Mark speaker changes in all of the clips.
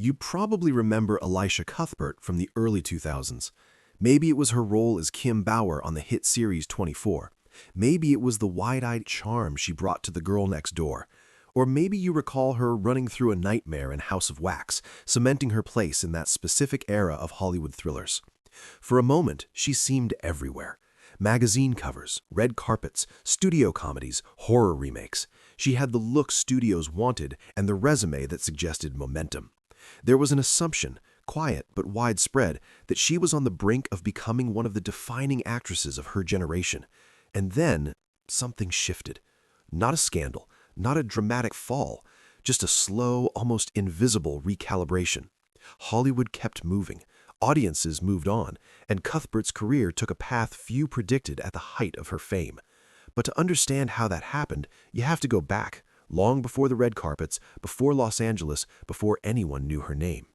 Speaker 1: You probably remember Elisha Cuthbert from the early 2000s. Maybe it was her role as Kim Bauer on the hit series 24. Maybe it was the wide-eyed charm she brought to The Girl Next Door. Or maybe you recall her running through a nightmare in House of Wax, cementing her place in that specific era of Hollywood thrillers. For a moment, she seemed everywhere. Magazine covers, red carpets, studio comedies, horror remakes. She had the look studios wanted and the resume that suggested momentum. There was an assumption, quiet but widespread, that she was on the brink of becoming one of the defining actresses of her generation. And then, something shifted. Not a scandal, not a dramatic fall, just a slow, almost invisible recalibration. Hollywood kept moving, audiences moved on, and Cuthbert's career took a path few predicted at the height of her fame. But to understand how that happened, you have to go back, long before the red carpets, before Los Angeles, before anyone knew her name.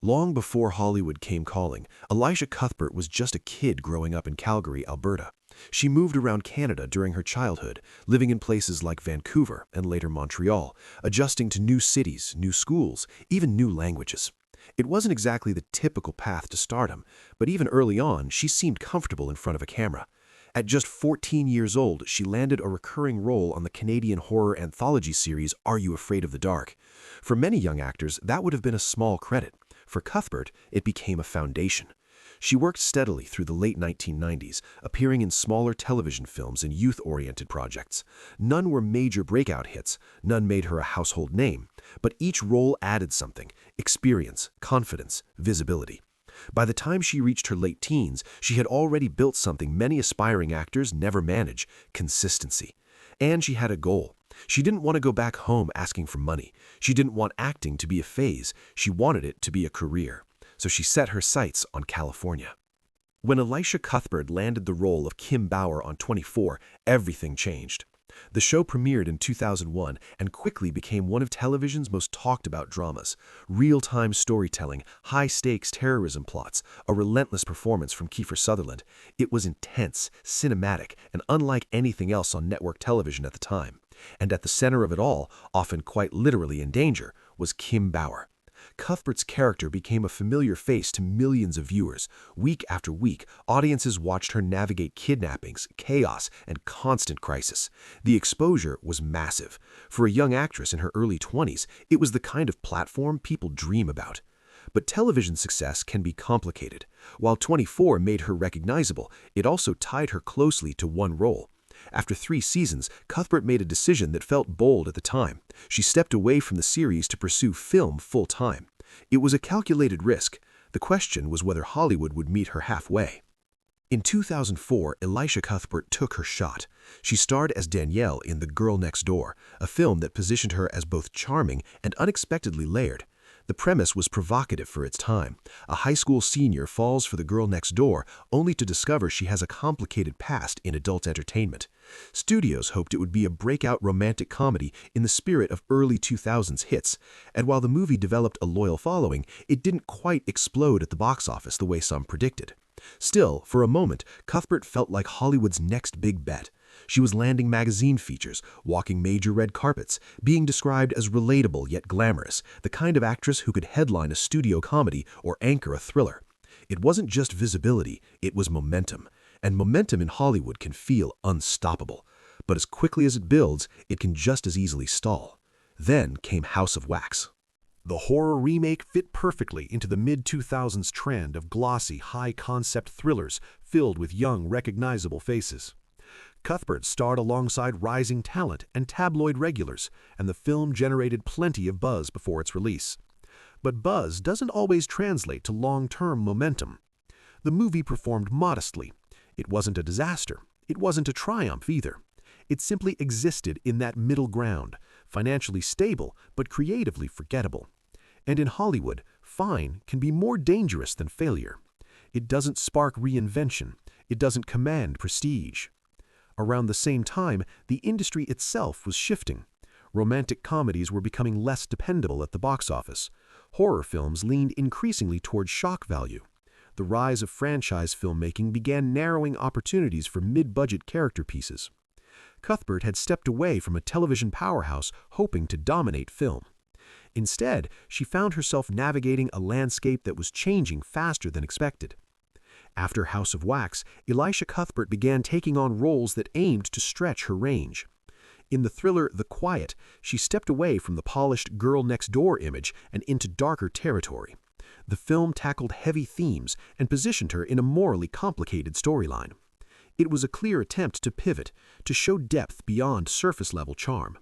Speaker 1: Long before Hollywood came calling, Elisha Cuthbert was just a kid growing up in Calgary, Alberta. She moved around Canada during her childhood, living in places like Vancouver and later Montreal, adjusting to new cities, new schools, even new languages. It wasn't exactly the typical path to stardom, but even early on, she seemed comfortable in front of a camera. At just 14 years old, she landed a recurring role on the Canadian horror anthology series Are You Afraid of the Dark? For many young actors, that would have been a small credit. For Cuthbert, it became a foundation. She worked steadily through the late 1990s, appearing in smaller television films and youth-oriented projects. None were major breakout hits, none made her a household name, but each role added something: experience, confidence, visibility. By the time she reached her late teens, she had already built something many aspiring actors never manage: consistency. And she had a goal. She didn't want to go back home asking for money. She didn't want acting to be a phase. She wanted it to be a career. So she set her sights on California. When Elisha Cuthbert landed the role of Kim Bauer on 24, everything changed. The show premiered in 2001 and quickly became one of television's most talked-about dramas. Real-time storytelling, high-stakes terrorism plots, a relentless performance from Kiefer Sutherland. It was intense, cinematic, and unlike anything else on network television at the time. And at the center of it all, often quite literally in danger, was Kim Bauer. Cuthbert's character became a familiar face to millions of viewers. Week after week, audiences watched her navigate kidnappings, chaos, and constant crisis. The exposure was massive. For a young actress in her early 20s, it was the kind of platform people dream about. But television success can be complicated. While 24 made her recognizable, it also tied her closely to one role. After 3 seasons, Cuthbert made a decision that felt bold at the time. She stepped away from the series to pursue film full-time. It was a calculated risk. The question was whether Hollywood would meet her halfway. In 2004, Elisha Cuthbert took her shot. She starred as Danielle in The Girl Next Door, a film that positioned her as both charming and unexpectedly layered. The premise was provocative for its time. A high school senior falls for the girl next door, only to discover she has a complicated past in adult entertainment. Studios hoped it would be a breakout romantic comedy in the spirit of early 2000s hits, and while the movie developed a loyal following, it didn't quite explode at the box office the way some predicted. Still, for a moment, Cuthbert felt like Hollywood's next big bet. She was landing magazine features, walking major red carpets, being described as relatable yet glamorous, the kind of actress who could headline a studio comedy or anchor a thriller. It wasn't just visibility, it was momentum. And momentum in Hollywood can feel unstoppable. But as quickly as it builds, it can just as easily stall. Then came House of Wax. The horror remake fit perfectly into the mid-2000s trend of glossy, high-concept thrillers filled with young, recognizable faces. Cuthbert starred alongside rising talent and tabloid regulars, and the film generated plenty of buzz before its release. But buzz doesn't always translate to long-term momentum. The movie performed modestly. It wasn't a disaster. It wasn't a triumph either. It simply existed in that middle ground, financially stable but creatively forgettable. And in Hollywood, fine can be more dangerous than failure. It doesn't spark reinvention. It doesn't command prestige. Around the same time, the industry itself was shifting. Romantic comedies were becoming less dependable at the box office. Horror films leaned increasingly toward shock value. The rise of franchise filmmaking began narrowing opportunities for mid-budget character pieces. Cuthbert had stepped away from a television powerhouse hoping to dominate film. Instead, she found herself navigating a landscape that was changing faster than expected. After House of Wax, Elisha Cuthbert began taking on roles that aimed to stretch her range. In the thriller The Quiet, she stepped away from the polished girl-next-door image and into darker territory. The film tackled heavy themes and positioned her in a morally complicated storyline. It was a clear attempt to pivot, to show depth beyond surface-level charm.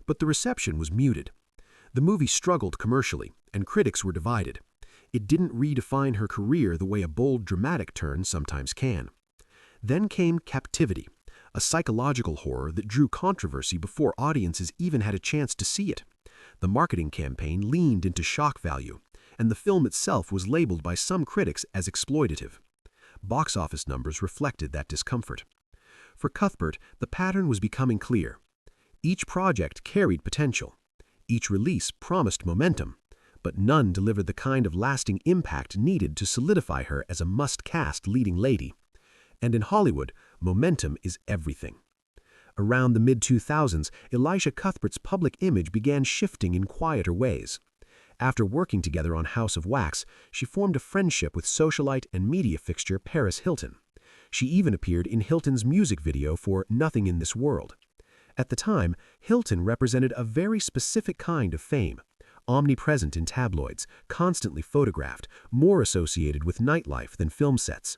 Speaker 1: But the reception was muted. The movie struggled commercially, and critics were divided. It didn't redefine her career the way a bold dramatic turn sometimes can. Then came Captivity, a psychological horror that drew controversy before audiences even had a chance to see it. The marketing campaign leaned into shock value, and the film itself was labeled by some critics as exploitative. Box office numbers reflected that discomfort. For Cuthbert, the pattern was becoming clear. Each project carried potential. Each release promised momentum, but none delivered the kind of lasting impact needed to solidify her as a must-cast leading lady. And in Hollywood, momentum is everything. Around the mid-2000s, Elisha Cuthbert's public image began shifting in quieter ways. After working together on House of Wax, she formed a friendship with socialite and media fixture Paris Hilton. She even appeared in Hilton's music video for Nothing in This World. At the time, Hilton represented a very specific kind of fame, omnipresent in tabloids, constantly photographed, more associated with nightlife than film sets.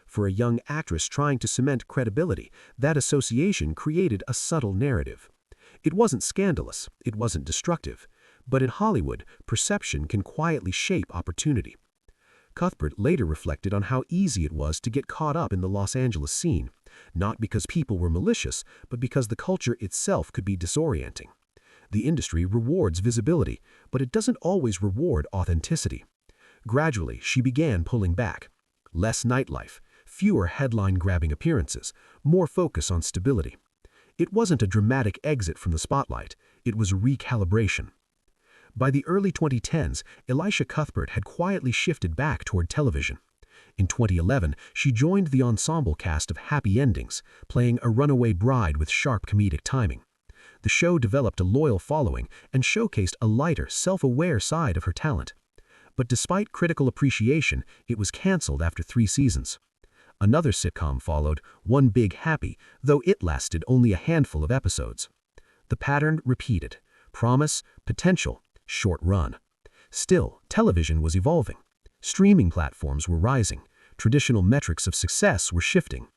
Speaker 1: For a young actress trying to cement credibility, that association created a subtle narrative. It wasn't scandalous, it wasn't destructive, but in Hollywood, perception can quietly shape opportunity. Cuthbert later reflected on how easy it was to get caught up in the Los Angeles scene, not because people were malicious, but because the culture itself could be disorienting. The industry rewards visibility, but it doesn't always reward authenticity. Gradually, she began pulling back. Less nightlife, fewer headline-grabbing appearances, more focus on stability. It wasn't a dramatic exit from the spotlight, it was a recalibration. By the early 2010s, Elisha Cuthbert had quietly shifted back toward television. In 2011, she joined the ensemble cast of Happy Endings, playing a runaway bride with sharp comedic timing. The show developed a loyal following and showcased a lighter, self-aware side of her talent. But despite critical appreciation, it was canceled after 3 seasons. Another sitcom followed, One Big Happy, though it lasted only a handful of episodes. The pattern repeated: promise, potential, short run. Still, television was evolving. Streaming platforms were rising. Traditional metrics of success were shifting.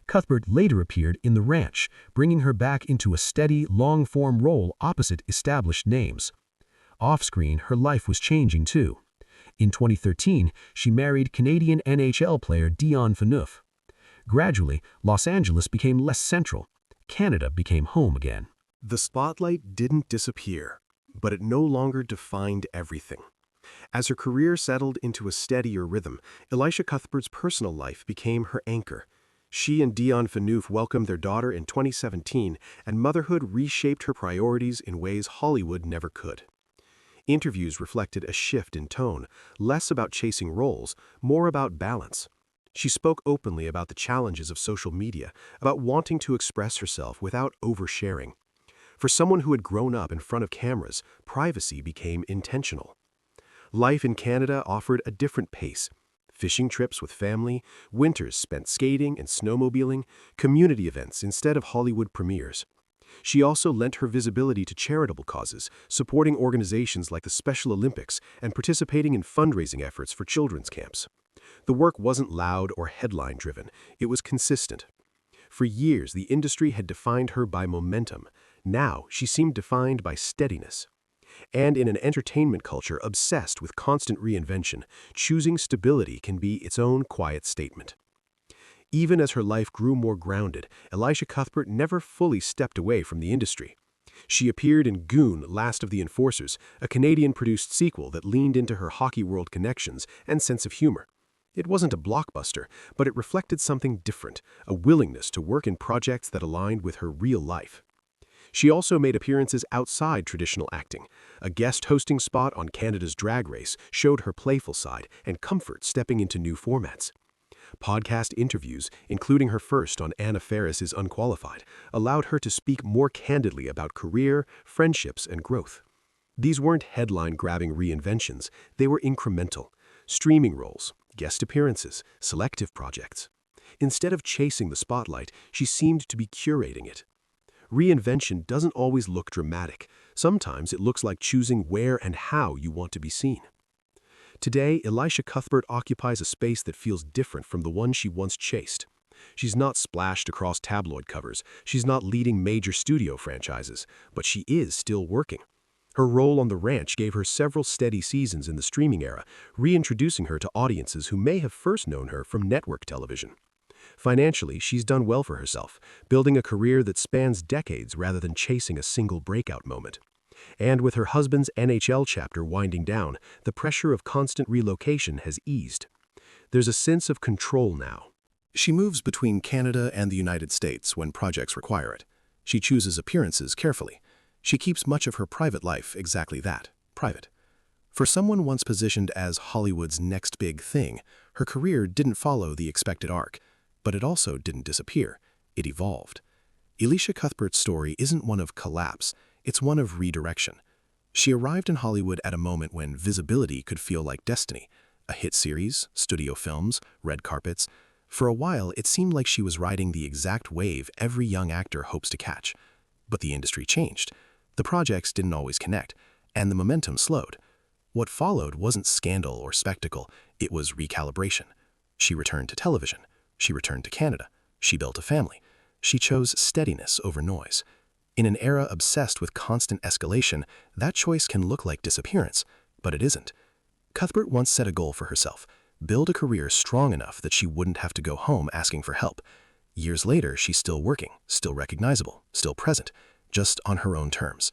Speaker 1: Cuthbert later appeared in The Ranch, bringing her back into a steady, long-form role opposite established names. Off-screen, her life was changing too. In 2013, she married Canadian NHL player Dion Phaneuf. Gradually, Los Angeles became less central. Canada became home again.
Speaker 2: The spotlight didn't disappear, but it no longer defined everything. As her career settled into a steadier rhythm, Elisha Cuthbert's personal life became her anchor. She and Dion Phaneuf welcomed their daughter in 2017, and motherhood reshaped her priorities in ways Hollywood never could. Interviews reflected a shift in tone, less about chasing roles, more about balance. She spoke openly about the challenges of social media, about wanting to express herself without oversharing. For someone who had grown up in front of cameras, privacy became intentional. Life in Canada offered a different pace. Fishing trips with family, winters spent skating and snowmobiling, community events instead of Hollywood premieres. She also lent her visibility to charitable causes, supporting organizations like the Special Olympics and participating in fundraising efforts for children's camps. The work wasn't loud or headline-driven, it was consistent. For years, the industry had defined her by momentum. Now, she seemed defined by steadiness. And in an entertainment culture obsessed with constant reinvention, choosing stability can be its own quiet statement. Even as her life grew more grounded, Elisha Cuthbert never fully stepped away from the industry. She appeared in Goon, Last of the Enforcers, a Canadian-produced sequel that leaned into her hockey world connections and sense of humor. It wasn't a blockbuster, but it reflected something different, a willingness to work in projects that aligned with her real life. She also made appearances outside traditional acting. A guest hosting spot on Canada's Drag Race showed her playful side and comfort stepping into new formats. Podcast interviews, including her first on Anna Faris's Unqualified, allowed her to speak more candidly about career, friendships, and growth. These weren't headline-grabbing reinventions, they were incremental. Streaming roles, guest appearances, selective projects. Instead of chasing the spotlight, she seemed to be curating it. Reinvention doesn't always look dramatic. Sometimes it looks like choosing where and how you want to be seen. Today, Elisha Cuthbert occupies a space that feels different from the one she once chased. She's not splashed across tabloid covers, she's not leading major studio franchises, but she is still working. Her role on The Ranch gave her several steady seasons in the streaming era, reintroducing her to audiences who may have first known her from network television. Financially, she's done well for herself, building a career that spans decades rather than chasing a single breakout moment. And with her husband's NHL chapter winding down, the pressure of constant relocation has eased. There's a sense of control now.
Speaker 1: She moves between Canada and the United States when projects require it. She chooses appearances carefully. She keeps much of her private life exactly that, private. For someone once positioned as Hollywood's next big thing, her career didn't follow the expected arc, but it also didn't disappear. It evolved. Elisha Cuthbert's story isn't one of collapse, it's one of redirection. She arrived in Hollywood at a moment when visibility could feel like destiny. A hit series, studio films, red carpets. For a while, it seemed like she was riding the exact wave every young actor hopes to catch. But the industry changed. The projects didn't always connect, and the momentum slowed. What followed wasn't scandal or spectacle, it was recalibration. She returned to television. She returned to Canada. She built a family. She chose steadiness over noise. In an era obsessed with constant escalation, that choice can look like disappearance, but it isn't. Cuthbert once set a goal for herself: build a career strong enough that she wouldn't have to go home asking for help. Years later, she's still working, still recognizable, still present, just on her own terms.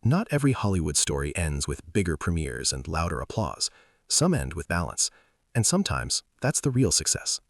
Speaker 1: Not every Hollywood story ends with bigger premieres and louder applause. Some end with balance, and sometimes that's the real success.